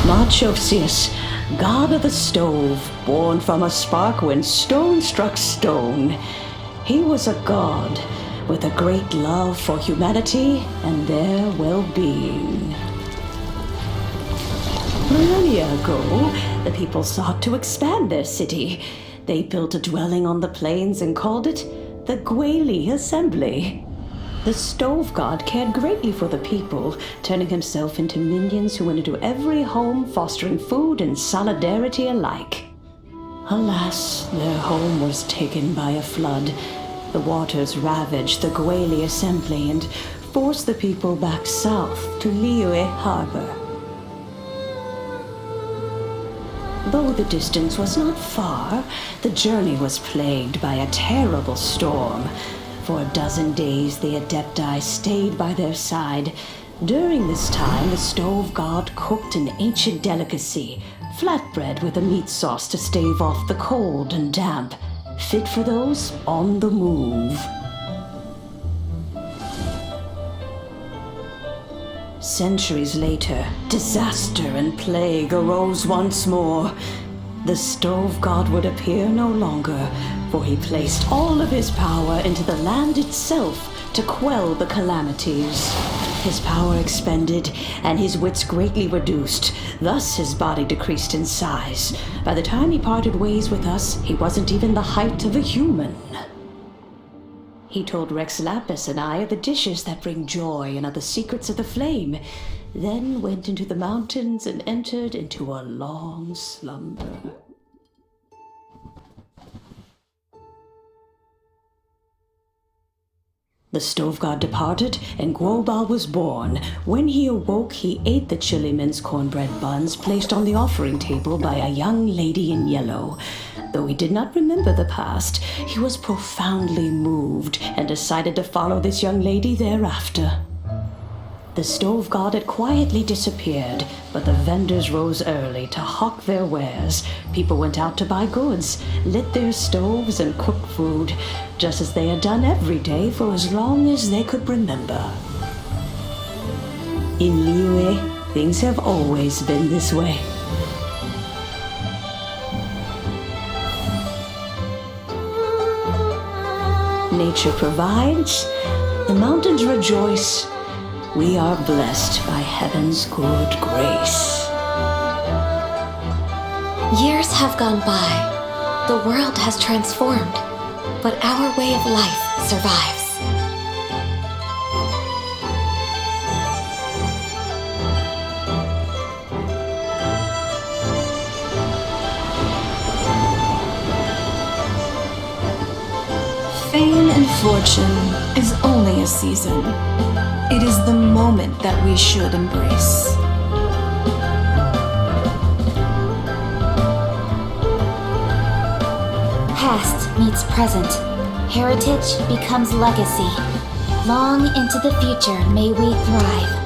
Moonchase, god of the stove, born from a spark when stone struck stone. He was a god with a great love for humanity and their well-being. Millennia ago, the people sought to expand their city. They built a dwelling on the plains and called it the Guoba Assembly. The stove god cared greatly for the people, turning himself into minions who went into every home, fostering food and solidarity alike. Alas, their home was taken by a flood. The waters ravaged the Guoba Assembly and forced the people back south to Liyue Harbor. Though the distance was not far, the journey was plagued by a terrible storm. For a dozen days, the Adepti stayed by their side. During this time, the stove god cooked an ancient delicacy, flatbread with a meat sauce to stave off the cold and damp, fit for those on the move. Centuries later, disaster and plague arose once more. The stove god would appear no longer, for he placed all of his power into the land itself to quell the calamities. His power expended, and his wits greatly reduced. Thus his body decreased in size. By the time he parted ways with us, he wasn't even the height of a human. He told Rex Lapis and I of the dishes that bring joy and of the secrets of the flame, then went into the mountains and entered into a long slumber. The stove god departed, and Guoba was born. When he awoke, he ate the chiliman's cornbread buns placed on the offering table by a young lady in yellow. Though he did not remember the past, he was profoundly moved and decided to follow this young lady thereafter. The stove god had quietly disappeared, but the vendors rose early to hawk their wares. People went out to buy goods, lit their stoves, and cooked food, just as they had done every day for as long as they could remember. In Liyue, things have always been this way. Nature provides, the mountains rejoice. We are blessed by heaven's good grace. Years have gone by. The world has transformed, but our way of life survives. Fame and fortune is only a season. It is the moment that we should embrace. Past meets present. Heritage becomes legacy. Long into the future may we thrive.